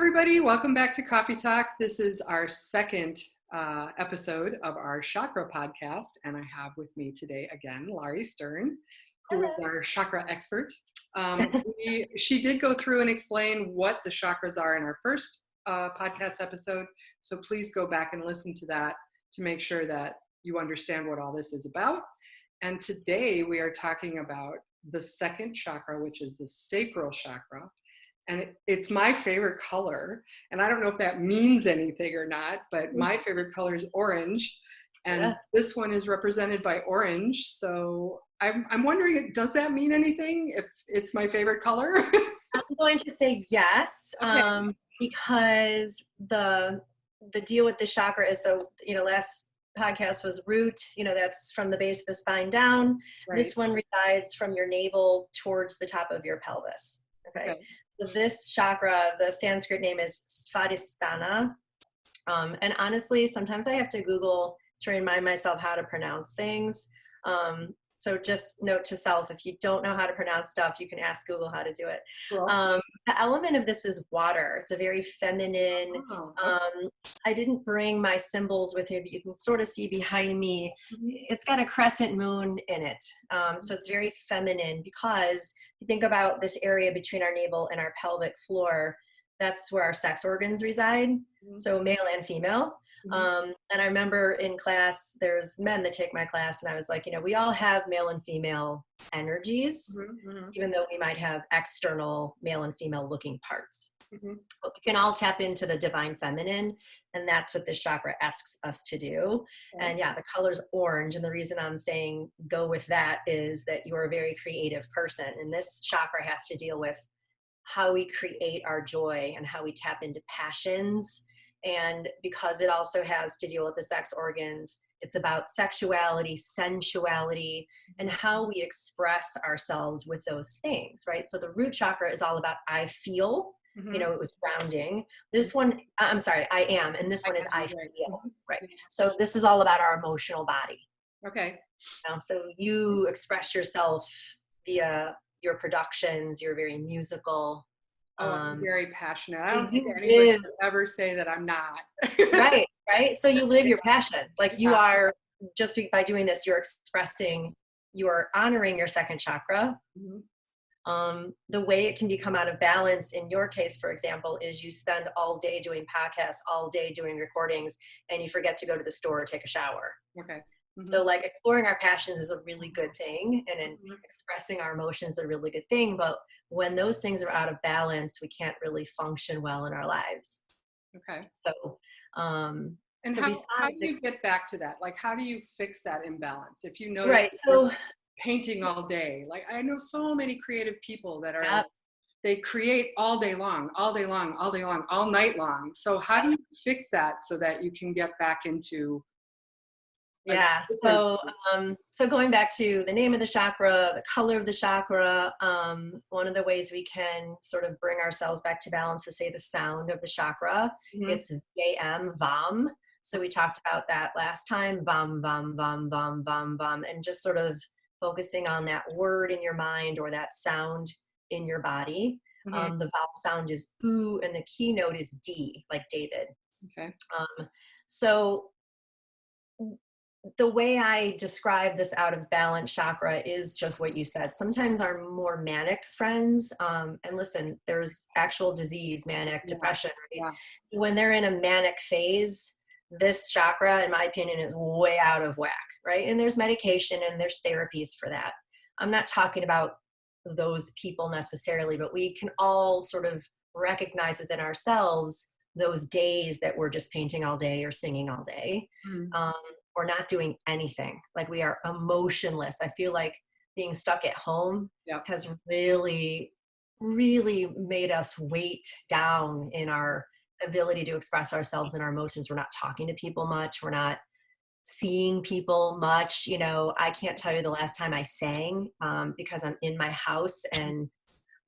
everybody. Welcome back to Cawffee Talk. This is our second episode of our chakra podcast. And I have with me today again, Lauri Stern, who is our chakra expert. She did go through and explain what the chakras are in our first podcast episode. So please go back and listen to that to make sure that you understand what all this is about. And today we are talking about the second chakra, which is the sacral chakra. And it's my favorite color. And I don't know if that means anything or not, but my favorite color is orange. And this one is represented by orange. So I'm wondering, does that mean anything if it's my favorite color? I'm going to say yes, okay. Because the deal with the chakra is, so, last podcast was root, that's from the base of the spine down. Right. This one resides from your navel towards the top of your pelvis. Okay. So this chakra, the Sanskrit name is Svadhisthana. And honestly, sometimes I have to Google to remind myself how to pronounce things. So just note to self, if you don't know how to pronounce stuff, you can ask Google how to do it. Cool. The element of this is water. It's a very feminine. I didn't bring my symbols with me, but you can sort of see behind me. It's got a crescent moon in it. So it's very feminine because you think about this area between our navel and our pelvic floor. That's where our sex organs reside. So male and female. And I remember in class, there's men that take my class, and I was like, we all have male and female energies, even though we might have external male and female looking parts. But we can all tap into the divine feminine, and that's what this chakra asks us to do. And yeah, the color's orange, and the reason I'm saying go with that is that you're a very creative person, and this chakra has to deal with how we create our joy and how we tap into passions. And because it also has to deal with the sex organs, it's about sexuality, sensuality, and how we express ourselves with those things, right? So the root chakra is all about I feel, it was grounding. This one, I'm sorry, I am, and this one is I feel, right? So this is all about our emotional body. Okay. So you express yourself via your productions, you're very musical. I'm very passionate. I don't think anybody would ever say that I'm not. Right. So you live your passion. Like you are, just by doing this, you're honoring your second chakra. The way it can become out of balance in your case, for example, is you spend all day doing podcasts, all day doing recordings, and you forget to go to the store or take a shower. Okay. So like exploring our passions is a really good thing, and then expressing our emotions is a really good thing. But when those things are out of balance, we can't really function well in our lives. Okay. So, how do you get back to that? Like, how do you fix that imbalance? If you notice painting all day, like I know so many creative people that are, they create all day long, all night long. So how do you fix that so that you can get back into so going back to the name of the chakra, the color of the chakra, one of the ways we can sort of bring ourselves back to balance is say the sound of the chakra. It's VANG. So we talked about that last time, vam, vam, vam, vam, vam, vam, and just sort of focusing on that word in your mind or that sound in your body. The vowel sound is oo, and the keynote is D, like David. Okay. So the way I describe this out of balance chakra is just what you said. Sometimes our more manic friends, and listen, there's actual disease, manic depression, right? When they're in a manic phase, this chakra, in my opinion, is way out of whack, right? And there's medication and there's therapies for that. I'm not talking about those people necessarily, but we can all sort of recognize within ourselves those days that we're just painting all day or singing all day. Or not doing anything, like we are emotionless. I feel like being stuck at home has really, really made us weight down in our ability to express ourselves and our emotions. We're not talking to people much. We're not seeing people much. I can't tell you the last time I sang because I'm in my house and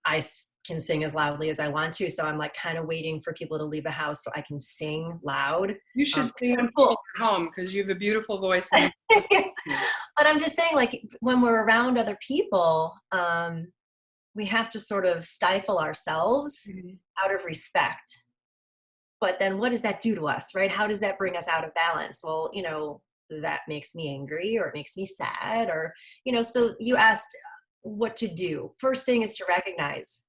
I can sing as loudly as I want to. So I'm like kind of waiting for people to leave the house so I can sing loud. You should sing at home because you have a beautiful voice. But I'm just saying, like, when we're around other people, we have to sort of stifle ourselves out of respect. But then what does that do to us, right? How does that bring us out of balance? Well, that makes me angry, or it makes me sad, or, so you asked what to do. First thing is to recognize,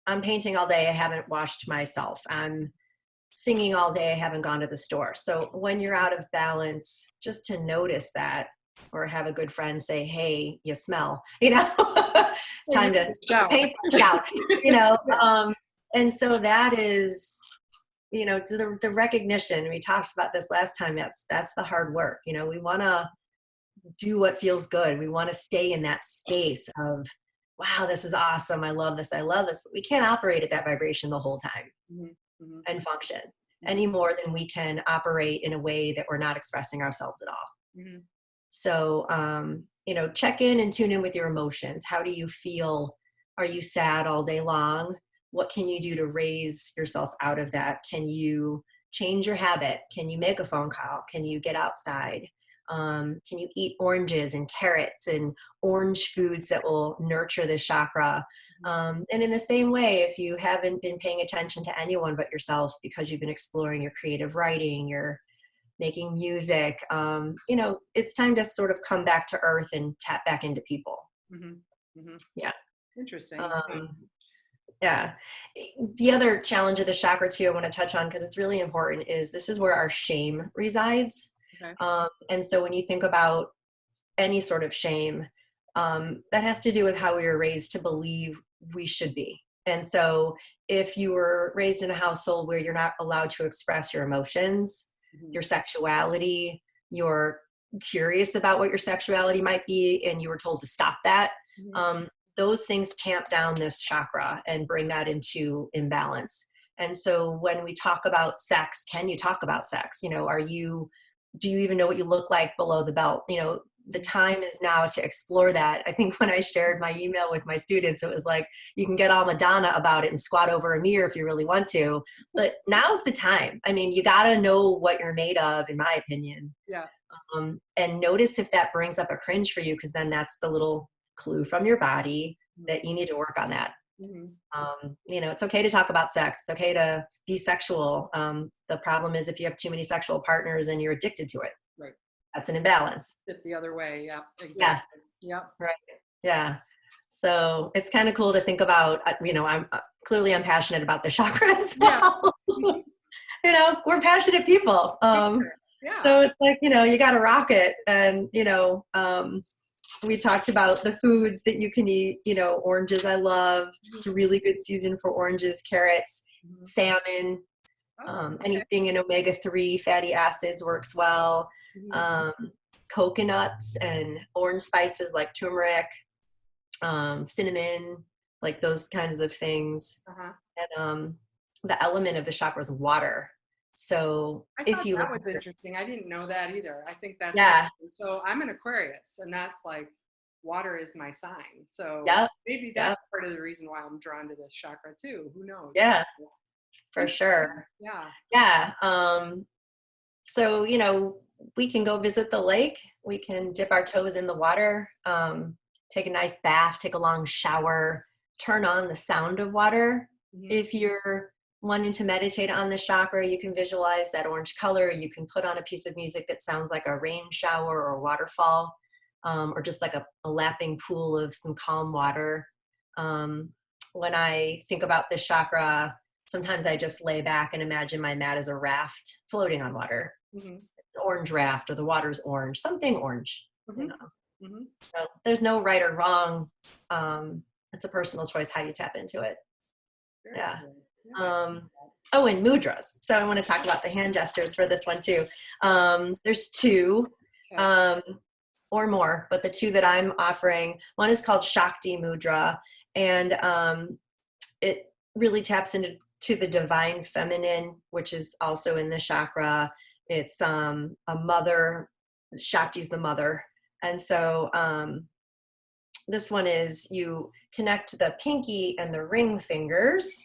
I'm painting all day, I haven't washed myself. I'm singing all day, I haven't gone to the store. So when you're out of balance, just to notice that, or have a good friend say, hey, you smell, time to paint out, and so that is, the recognition. We talked about this last time. That's the hard work. We want to do what feels good. We want to stay in that space of, wow, this is awesome. I love this. But we can't operate at that vibration the whole time and function any more than we can operate in a way that we're not expressing ourselves at all. So, check in and tune in with your emotions. How do you feel? Are you sad all day long? What can you do to raise yourself out of that? Can you change your habit? Can you make a phone call? Can you get outside? Can you eat oranges and carrots and orange foods that will nurture the chakra? And in the same way, if you haven't been paying attention to anyone but yourself because you've been exploring your creative writing, your making music, it's time to sort of come back to earth and tap back into people. Yeah. Interesting. Yeah. The other challenge of the chakra too, I want to touch on, because it's really important, is this is where our shame resides. Okay. And so when you think about any sort of shame, that has to do with how we were raised to believe we should be. And so if you were raised in a household where you're not allowed to express your emotions, your sexuality, you're curious about what your sexuality might be, and you were told to stop that, those things tamp down this chakra and bring that into imbalance. And so when we talk about sex, can you talk about sex? Do you even know what you look like below the belt? The time is now to explore that. I think when I shared my email with my students, it was like, you can get all Madonna about it and squat over a mirror if you really want to, but now's the time. I mean, you got to know what you're made of, in my opinion. Yeah. And notice if that brings up a cringe for you, because then that's the little clue from your body that you need to work on that. It's okay to talk about sex. It's okay to be sexual. The problem is if you have too many sexual partners and you're addicted to it. Right. That's an imbalance. It's the other way. Yeah, exactly. Yeah. Right. Yeah. So it's kind of cool to think about, I'm passionate about the chakras. We're passionate people. Yeah. So it's like, you got to rock it. And, we talked about the foods that you can eat, oranges I love. It's a really good season for oranges, carrots, salmon, anything in omega-3 fatty acids works well. Coconuts and orange spices like turmeric, cinnamon, like those kinds of things. And the element of the chakra is water. So if you that was interesting. I didn't know that either. I think that's so I'm an Aquarius, and that's like water is my sign. So maybe that's part of the reason why I'm drawn to this chakra too. Who knows? Yeah, for sure. Yeah. So, we can go visit the lake. We can dip our toes in the water, take a nice bath, take a long shower, turn on the sound of water. If you're wanting to meditate on the chakra, you can visualize that orange color. You can put on a piece of music that sounds like a rain shower or a waterfall, or just like a lapping pool of some calm water. When I think about this chakra, sometimes I just lay back and imagine my mat as a raft floating on water. An orange raft, or the water's orange, something orange. So there's no right or wrong. It's a personal choice how you tap into it. Yeah. And mudras. So I want to talk about the hand gestures for this one too. There's two or more, but the two that I'm offering, one is called Shakti Mudra, and it really taps into the divine feminine, which is also in the chakra. It's a mother. Shakti's the mother. And so this one is, you connect the pinky and the ring fingers,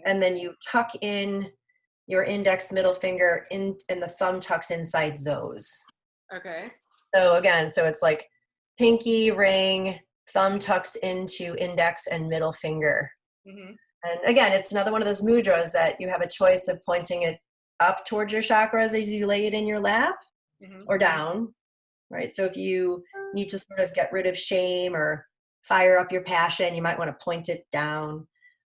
and then you tuck in your index, middle finger in, and the thumb tucks inside those. Okay. So again, it's like pinky, ring, thumb tucks into index and middle finger. And again, it's another one of those mudras that you have a choice of pointing it up towards your chakras as you lay it in your lap or down, right? So if you need to sort of get rid of shame or fire up your passion, you might want to point it down,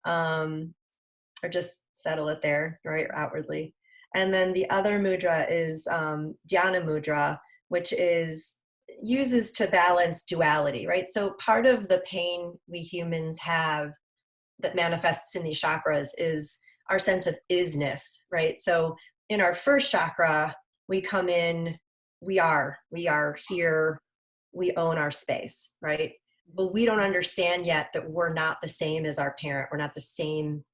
or just settle it there, right, outwardly. And then the other mudra is Dhyana Mudra, which uses to balance duality, right? So part of the pain we humans have that manifests in these chakras is our sense of isness, right? So in our first chakra, we come in, we are here, we own our space, right? But we don't understand yet that we're not the same as our parent. We're not the same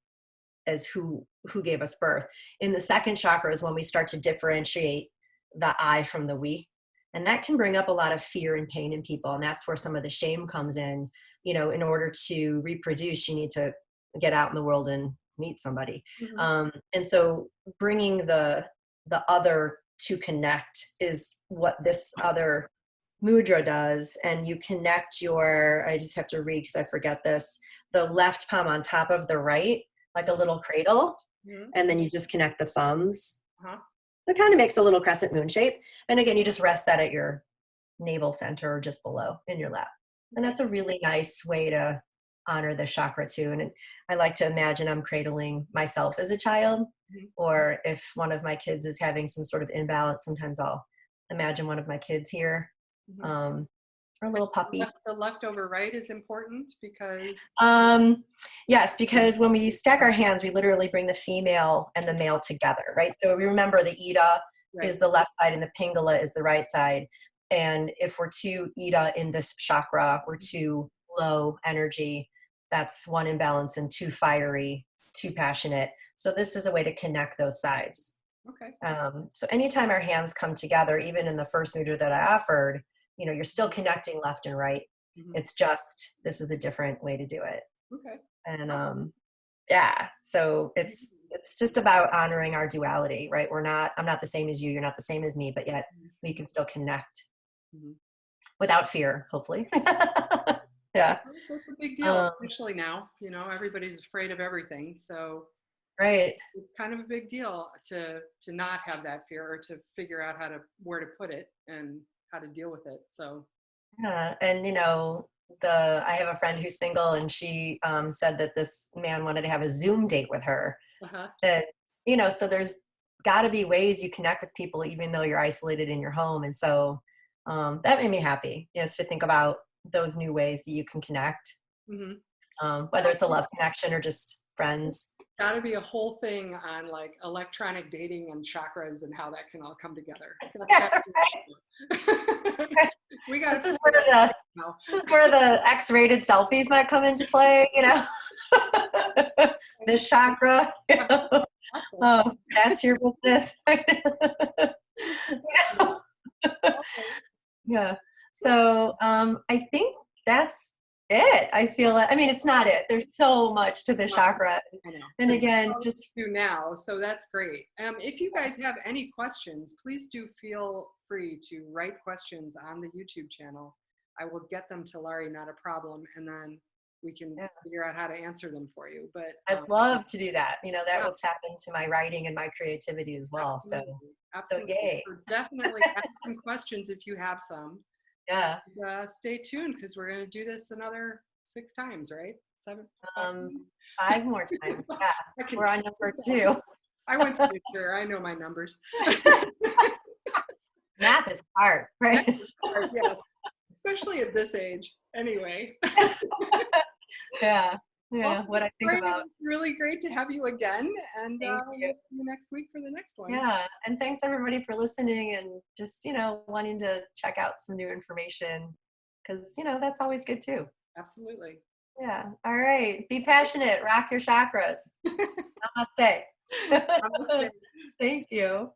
as who gave us birth. In the second chakra is when we start to differentiate the I from the we. And that can bring up a lot of fear and pain in people. And that's where some of the shame comes in. You know, in order to reproduce, you need to get out in the world and meet somebody. And so bringing the other to connect is what this other mudra does. And you connect I just have to read because I forget this, the left palm on top of the right, like a little cradle. And then you just connect the thumbs. It kind of makes a little crescent moon shape. And again, you just rest that at your navel center or just below in your lap. And that's a really nice way to honor the chakra too. And I like to imagine I'm cradling myself as a child, or if one of my kids is having some sort of imbalance, sometimes I'll imagine one of my kids here, or a little puppy. The leftover right is important because? Yes, because when we stack our hands, we literally bring the female and the male together, right? So we remember the Ida is the left side and the Pingala is the right side. And if we're too Ida in this chakra, we're too low energy. That's one imbalance, and too fiery, too passionate. So this is a way to connect those sides. Okay. So anytime our hands come together, even in the first mudra that I offered, you know, you're still connecting left and right. It's just, this is a different way to do it. Okay. And yeah, so it's just about honoring our duality, right? I'm not the same as you, you're not the same as me, but yet we can still connect without fear, hopefully. Yeah. That's a big deal, especially now, you know, everybody's afraid of everything. So right. It's kind of a big deal to not have that fear, or to figure out where to put it and how to deal with it. So yeah. And you know, I have a friend who's single, and she said that this man wanted to have a Zoom date with her. And you know, so there's got to be ways you connect with people even though you're isolated in your home. And so that made me happy, just to think about those new ways that you can connect, whether it's a love connection or just friends. Got to be a whole thing on like electronic dating and chakras and how that can all come together. We got. This is where the X-rated selfies might come into play. You know, the chakra. You know? Oh, that's your business. Yeah. So I think that's it. I feel like, I mean, it's not it. There's so much to the chakra. And again, just do now. So that's great. If you guys have any questions, please do feel free to write questions on the YouTube channel. I will get them to Lauri, not a problem. And then we can figure out how to answer them for you. But I'd love to do that. You know, that will tap into my writing and my creativity as well. Absolutely. So yay. So definitely ask some questions if you have some. Yeah. Stay tuned, because we're going to do this another 6 times, right? 7, 5 more times. Yeah. We're on number 2. I went to picture. I know my numbers. Math is hard, right? Hard, yes. Especially at this age. Anyway. Yeah. Well, what I think about. It's really great to have you again, and we'll see you next week for the next one. Yeah, and thanks everybody for listening and just, you know, wanting to check out some new information, because, you know, that's always good too. Absolutely. Yeah. All right. Be passionate. Rock your chakras. Namaste. Namaste. Thank you.